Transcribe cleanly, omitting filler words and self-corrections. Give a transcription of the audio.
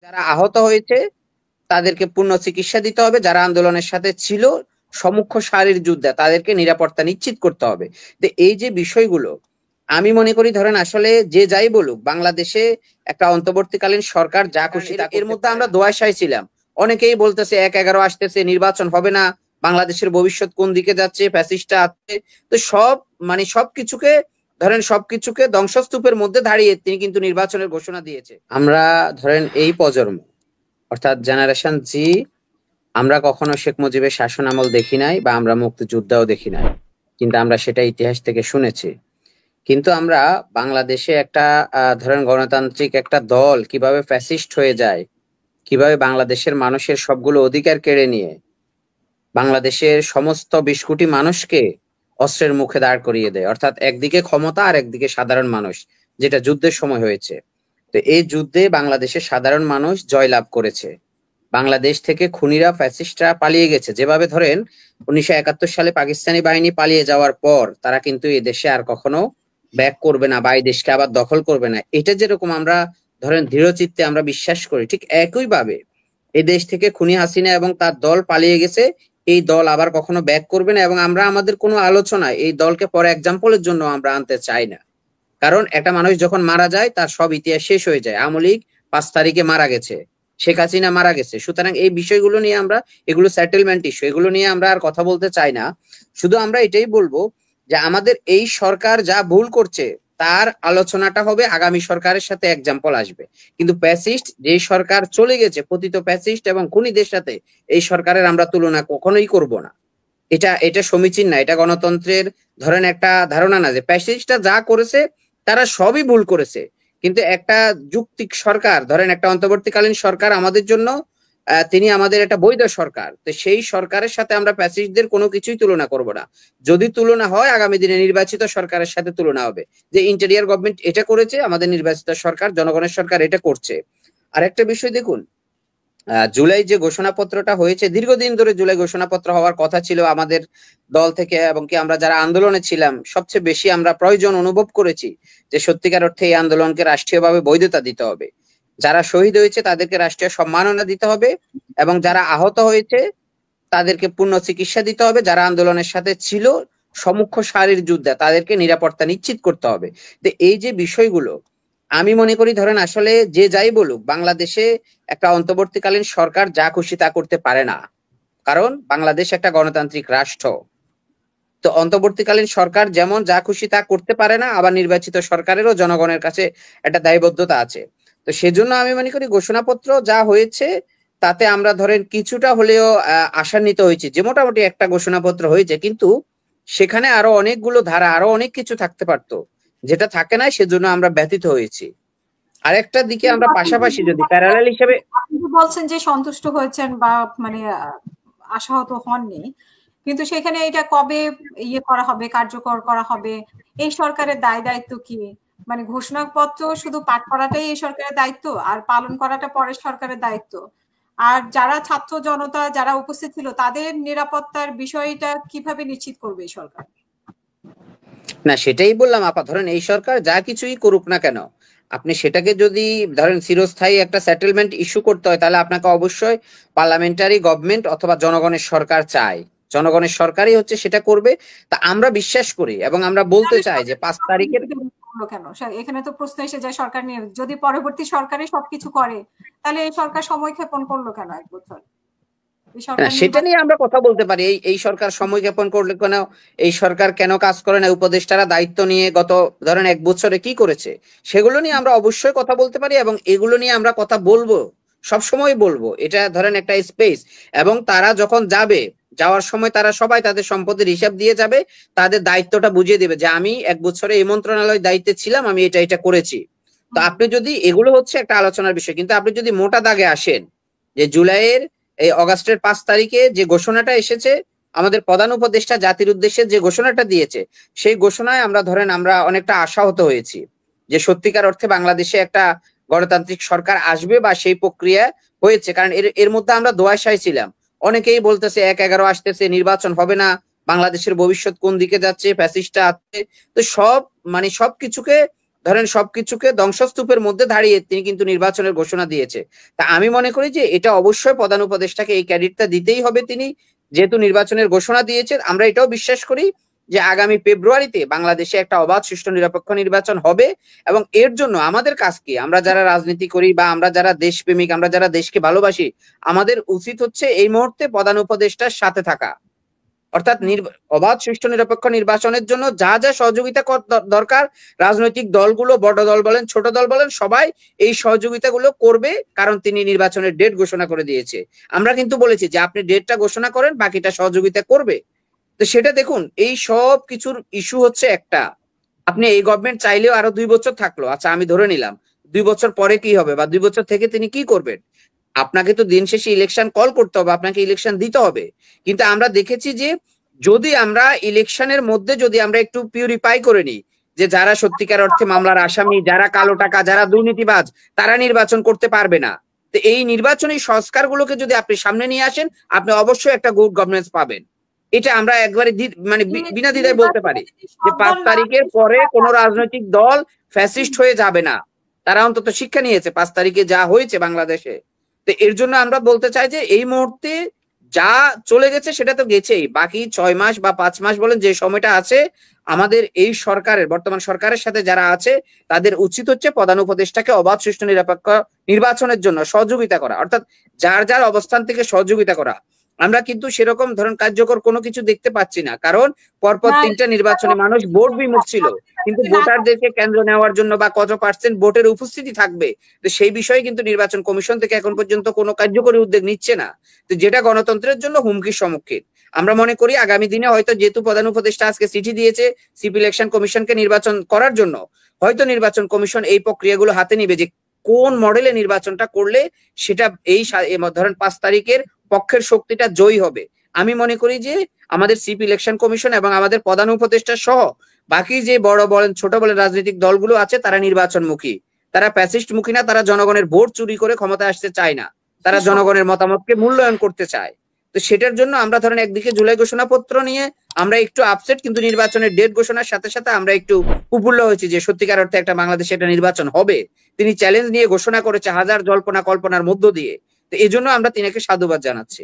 যারা আহত হয়েছে তাদেরকে পূর্ণ চিকিৎসা দিতে হবে, যারা আন্দোলনের সাথে ছিল সম্মুখ সারির যোদ্ধা তাদেরকে নিরাপত্তা নিশ্চিত করতে হবে। তো এই যে বিষয়গুলো আমি মনে করি, ধরেন আসলে যে যাই বলুক, বাংলাদেশে একটা অন্তর্বর্তীকালীন সরকার যা খুশি তা এর মধ্যে আমরা দোয়াশায় ছিলাম। অনেকেই বলতেছে ১/১১ আসতেছে, নির্বাচন হবে না, বাংলাদেশের ভবিষ্যৎ কোন দিকে যাচ্ছে, ফ্যাসিস্টটা আছে। তো সবকিছুকে ধরেন সবকিছুকে ধ্বংসস্তূপের মধ্যে দাঁড়িয়ে তিনি কিন্তু নির্বাচনের ঘোষণা দিয়েছে। আমরা ধরেন এই প্রজন্ম, অর্থাৎ জেনারেশন জি, আমরা কখনো শেখ মুজিবের শাসন আমল দেখি নাই বা আমরা মুক্তিযুদ্ধও দেখি নাই, কিন্তু আমরা সেটা ইতিহাস থেকে শুনেছি। কিন্তু আমরা বাংলাদেশে একটা ধরেন গণতান্ত্রিক একটা দল কিভাবে ফ্যাসিস্ট হয়ে যায়, কিভাবে বাংলাদেশের মানুষের সবগুলো অধিকার কেড়ে নিয়ে বাংলাদেশের সমস্ত ২০ কোটি মানুষকে অস্ত্রের মুখে দাঁড় করিয়ে দেয়, অর্থাৎ একদিকে ক্ষমতা আর একদিকে সাধারণ মানুষ, যেটা যুদ্ধের সময় হয়েছে। তো এই যুদ্ধে বাংলাদেশের সাধারণ মানুষ জয়লাভ করেছে। বাংলাদেশ থেকে খুনিরা ফ্যাসিস্টরা পালিয়ে গেছে। যেভাবে ধরেন ১৯৭১ সালে পাকিস্তানি বাহিনী পালিয়ে যাওয়ার পর তারা কিন্তু এই দেশে আর কখনো ব্যাক করবে না বা এই দেশকে আবার দখল করবে না, এটা যেরকম আমরা ধরেন দৃঢ়চিত্তে আমরা বিশ্বাস করি, ঠিক একইভাবে এই দেশ থেকে খুনি হাসিনা এবং তার দল পালিয়ে গেছে, এই দল আবার কখনো ব্যাক করবে না। এবং আমরা আমাদের কোনো আলোচনায় এই দলকে পরে এক্সাম্পলের জন্য আমরা আনতে চাই না। কারণ একটা মানুষ যখন মারা যায় তার সব ইতিহাস শেষ হয়ে যায়। আওয়ামী লীগ ৫ তারিখে মারা গেছে, শেখ হাসিনা মারা গেছে, সুতরাং এই বিষয়গুলো নিয়ে আমরা, এগুলো সেটেলমেন্ট ইস্যু, এগুলো নিয়ে আমরা আর কথা বলতে চাই না। শুধু আমরা এটাই বলবো যে আমাদের এই সরকার যা ভুল করছে তার আলোচনাটা হবে আগামী সরকারের সাথে, এক্সাম্পল আসবে। কিন্তু প্যাসিস্ট যে সরকার চলে গেছে, পতিত প্যাসিস্ট এবং খুনিদের সাথে এই সরকারের আমরা তুলনা কখনোই করব না। এটা এটা সমীচীন না, এটা গণতন্ত্রের ধরেন একটা ধারণা না, যে প্যাসিস্টরা যা করেছে তারা সবই ভুল করেছে। কিন্তু একটা যুক্তিক সরকার, ধরেন একটা অন্তর্বর্তীকালীন সরকার আমাদের জন্য, তিনি আমাদের একটা বৈধ সরকার, তো সেই সরকারের সাথে আমরা প্যাসিস্টদের কোনো কিছুই তুলনা করব না। যদি তুলনা হয় আগামী দিনে নির্বাচিত সরকারের সাথে তুলনা হবে, যে ইন্টেরিয়ার গভর্নমেন্ট এটা করেছে, আমাদের নির্বাচিত সরকার জনগণের সরকার এটা করছে। আরেকটা বিষয় দেখুন, জুলাই যে ঘোষণাপত্রটা হয়েছে, দীর্ঘদিন ধরে জুলাই ঘোষণাপত্র হওয়ার কথা ছিল আমাদের দল থেকে, এবং কি আমরা যারা আন্দোলনে ছিলাম সবচেয়ে বেশি আমরা প্রয়োজন অনুভব করেছি যে সত্যিকার অর্থে এই আন্দোলনকে রাষ্ট্রীয়ভাবে বৈধতা দিতে হবে, যারা শহীদ হয়েছে তাদেরকে রাষ্ট্রীয় সম্মাননা দিতে হবে, এবং যারা আহত হয়েছে তাদেরকে পূর্ণ চিকিৎসা দিতে হবে, যারা আন্দোলনের সাথে ছিল সম্মুখ সারির যোদ্ধা তাদেরকে নিরাপত্তা নিশ্চিত করতে হবে। তো এই যে বিষয়গুলো আমি মনে করি, ধরেন আসলে যে যাই বলুক, বাংলাদেশে একটা অন্তর্বর্তীকালীন সরকার যা খুশি তা করতে পারে না, কারণ বাংলাদেশ একটা গণতান্ত্রিক রাষ্ট্র। তো অন্তর্বর্তীকালীন সরকার যেমন যা খুশি তা করতে পারে না, আবার নির্বাচিত সরকারেরও জনগণের কাছে একটা দায়বদ্ধতা আছে। তো সেজন্য আমি মনে করি ঘোষণাপত্র যা হয়েছে তাতে আমরা ধরেন কিছুটা হলেও আশান্বিত হয়েছি, যে মোটামুটি একটা ঘোষণাপত্র হয়েছে, কিন্তু সেখানে আরো অনেকগুলো ধারা, আরো অনেক কিছু থাকতে পারতো, যেটা থাকে না, সেজন্য আমরা ব্যথিত হয়েছি। আরেকটা দিকে কিন্তু আমরা পাশাপাশি যদি প্যারালাল হিসেবে, আপনি তো বলছেন যে সন্তুষ্ট হয়েছেন বা মানে আশাহত হননি, কিন্তু সেখানে এটা কবে ইয়ে করা হবে, কার্যকর করা হবে, এই সরকারের দায় দায়িত্ব কি? মানে ঘোষণাপত্র শুধু পাঠ করাটাই এই সরকারের দায়িত্ব, আর পালন করাটা পরের সরকারের দায়িত্ব? আর যারা ছাত্র জনতা যারা উপস্থিত ছিল তাদের নিরাপত্তার বিষয়টা কিভাবে নিশ্চিত করবে এই সরকার? না সেটাই বললাম আপা, ধরেন এই সরকার যা কিছুই করুক না কেন, আপনি সেটাকে যদি ধরেন চিরস্থায়ী একটা সেটেলমেন্ট ইস্যু করতে হয়, তাহলে আপনাকে অবশ্যই পার্লামেন্টারি গভর্নমেন্ট অথবা জনগণের সরকার চাই, জনগণের সরকারই হচ্ছে সেটা করবে। তা আমরা বিশ্বাস করি এবং আমরা বলতে তাহলে চাই যে সরকার ৫ তারিখের, করলো কেন? এখানে তো প্রশ্ন এসে যায় সরকার নিয়ে, যদি পরবর্তী সরকারই সবকিছু করে তাহলে এই সরকার সময় ক্ষেপণ করলো কেন ১ বছর? এই না সরকার সেটা নির্বাচন নিয়ে আমরা কথা বলতে পারি, এই সরকার সময় জ্ঞাপন করলে কেন, এই সরকার কেন কাজ করে না, উপদেষ্টারা দায়িত্ব নিয়ে গত ধরেন ১ বছরে কি করেছে, সেগুলো নিয়ে আমরা অবশ্যই কথা বলতে পারি, এবং এগুলো নিয়ে আমরা কথা বলবো, সবসময় বলবো। এটা ধরেন একটা স্পেস, এবং তারা যখন যাবে, যাওয়ার সময় তারা সবাই তাদের সম্পদের হিসাব দিয়ে যাবে, তাদের দায়িত্বটা বুঝিয়ে দেবে যে আমি ১ বছরে এই মন্ত্রণালয় দায়িত্বে ছিলাম, আমি এটা এটা করেছি। তো আপনি যদি, এগুলো হচ্ছে একটা আলোচনার বিষয়, কিন্তু আপনি যদি মোটা দাগে আসেন, যে জুলাইয়ের এই অগাস্টের ৫ তারিখে যে ঘোষণাটা এসেছে, আমাদের প্রধান উপদেষ্টা জাতির উদ্দেশ্যে যে ঘোষণাটা দিয়েছে, সেই ঘোষণায় আমরা ধরেন আমরা অনেকটা আশাহত হয়েছি যে সত্যিকার অর্থে বাংলাদেশে একটা গণতান্ত্রিক সরকার আসবে বা সেই প্রক্রিয়া হয়েছে। কারণ এর এর মধ্যে আমরা দোয়াশায় ছিলাম। অনেকেই বলতেছে ১/১১ আসতেছে, নির্বাচন হবে না, বাংলাদেশের ভবিষ্যৎ কোন দিকে যাচ্ছে, ফ্যাসিস্টটা আছে। তো সবকিছুকে ধরেন সবকিছুকে ধ্বংসস্তূপের মধ্যে দাঁড়িয়ে তিনি কিন্তু নির্বাচনের ঘোষণা দিয়েছে। তা আমি মনে করি যে এটা অবশ্যই প্রধান উপদেষ্টাকে এই ক্রেডিটটা দিতেই হবে। তিনি যেহেতু নির্বাচনের ঘোষণা দিয়েছেন, আমরা এটাও বিশ্বাস করি যে আগামী ফেব্রুয়ারিতে বাংলাদেশে একটা অবাধ, সুষ্ঠু, নিরপেক্ষ নির্বাচন হবে। এবং এর জন্য আমাদের কাজ কি, আমরা যারা রাজনীতি করি বা আমরা যারা দেশপ্রেমিক, আমরা যারা দেশকে ভালোবাসি, আমাদের উচিত হচ্ছে এই মুহূর্তে প্রধান উপদেষ্টার সাথে থাকা। অর্থাৎ অবাধ, সুষ্ঠু, নিরপেক্ষ নির্বাচনের জন্য যা যা সহযোগিতা দরকার, রাজনৈতিক দলগুলো, বড় দল বলেন, ছোট দল বলেন, সবাই এই সহযোগিতাগুলো করবে। কারণ তিনি নির্বাচনের ডেট ঘোষণা করে দিয়েছে। আমরা কিন্তু বলেছি যে আপনি ডেটটা ঘোষণা করেন, বাকিটা সহযোগিতা করবে। তো সেটা দেখুন, এই সব কিছুর ইস্যু হচ্ছে একটা, আপনি এই গভর্নমেন্ট চাইলেও আরো 2 বছর থাকলো, আচ্ছা আমি ধরে নিলাম 2 বছর পরে কি হবে বা 2 বছর থেকে তিনি কি করবেন। আপনাকে তো দিন শেষে ইলেকশন কল করতে হবে, আপনাকে ইলেকশন দিতে হবে। কিন্তু আমরা দেখেছি যে যদি আমরা ইলেকশনের মধ্যে যদি আমরা একটু পিউরিফাই করে নিই, যে যারা সত্যিকার অর্থে মামলার আসামি, যারা কালো টাকা, যারা দুর্নীতিবাজ, তারা নির্বাচন করতে পারবে না। তো এই নির্বাচনী সংস্কারগুলোকে যদি আপনি সামনে নিয়ে আসেন, আপনি অবশ্যই একটা গুড গভর্নেন্স পাবেন। এটা আমরা একবারে মানে বিনা দ্বিধায় বলতে পারি যে 5 তারিখের পরে কোন রাজনৈতিক দল ফ্যাসিস্ট হয়ে যাবে না। তারা অন্তত শিক্ষা নিয়েছে 5 তারিখে যা হয়েছে বাংলাদেশে। তো এর জন্য আমরা বলতে চাই যে এই মুহূর্তে যা চলে গেছে সেটা তো গেছেই, বাকি 6 মাস বা 5 মাস বলেন, যে সময়টা আছে, আমাদের এই সরকারের, বর্তমান সরকারের সাথে যারা আছে, তাদের উচিত হচ্ছে প্রধান উপদেষ্টাকে অবাধ, সুষ্ঠু, নিরপেক্ষ নির্বাচনের জন্য সহযোগিতা করা। অর্থাৎ যার যার অবস্থান থেকে সহযোগিতা করা। আমরা কিন্তু সেরকম ধরুন কার্যকর কোনো কিছু দেখতে পাচ্ছি না। কারণ পরপর 3টা নির্বাচনে মানুষ ভোট বিমুখ ছিল, কিন্তু ভোটারদেরকে কেন্দ্র নেওয়ার জন্য বা কত পার্সেন্ট ভোটের উপস্থিতি থাকবে, তো সেই বিষয়ে কিন্তু নির্বাচন কমিশন থেকে এখন পর্যন্ত কোনো কার্যকরী উদ্যোগ নিচ্ছে না। তো যেটা গণতন্ত্রের জন্য হুমকির সম্মুখীন। আমরা মনে করি আগামী দিনে হয়তো, যেহেতু প্রধান উপদেষ্টা আজকে চিঠি দিয়েছে সিপি ইলেকশন কমিশনকে নির্বাচন করার জন্য, হয়তো নির্বাচন কমিশন এই প্রক্রিয়াগুলো হাতে নিবে যে কোন মডেলে নির্বাচনটা করলে সেটা এই ধরেন 5 তারিখের পক্ষের শক্তিটা জয়ী হবে। আমি মনে করি যে আমাদের সিপি ইলেকশন কমিশন এবং আমাদের প্রধান উপদেষ্টা সহ বাকি যে বড় বলেন, ছোট বলেন রাজনৈতিক দলগুলো আছে, তারা নির্বাচনমুখী, তারা ফ্যাসিস্ট মুখী না, তারা জনগণের ভোট চুরি করে ক্ষমতায় আসতে চায় না, তারা জনগণের মতামতকে মূল্যায়ন করতে চায়। তো সেটার জন্য আমরা ধরেন একদিকে জুলাই ঘোষণাপত্র নিয়ে আমরা একটু আপসেট, কিন্তু নির্বাচনের ডেট ঘোষণার সাথে সাথে আমরা একটু উৎফুল্ল হয়েছি যে সত্যিকার অর্থে একটা বাংলাদেশে একটা নির্বাচন হবে। তিনি চ্যালেঞ্জ নিয়ে ঘোষণা করেছে হাজার জল্পনা কল্পনার মধ্য দিয়ে। তো এই জন্য আমরা তিনাকে সাধুবাদ জানাচ্ছি।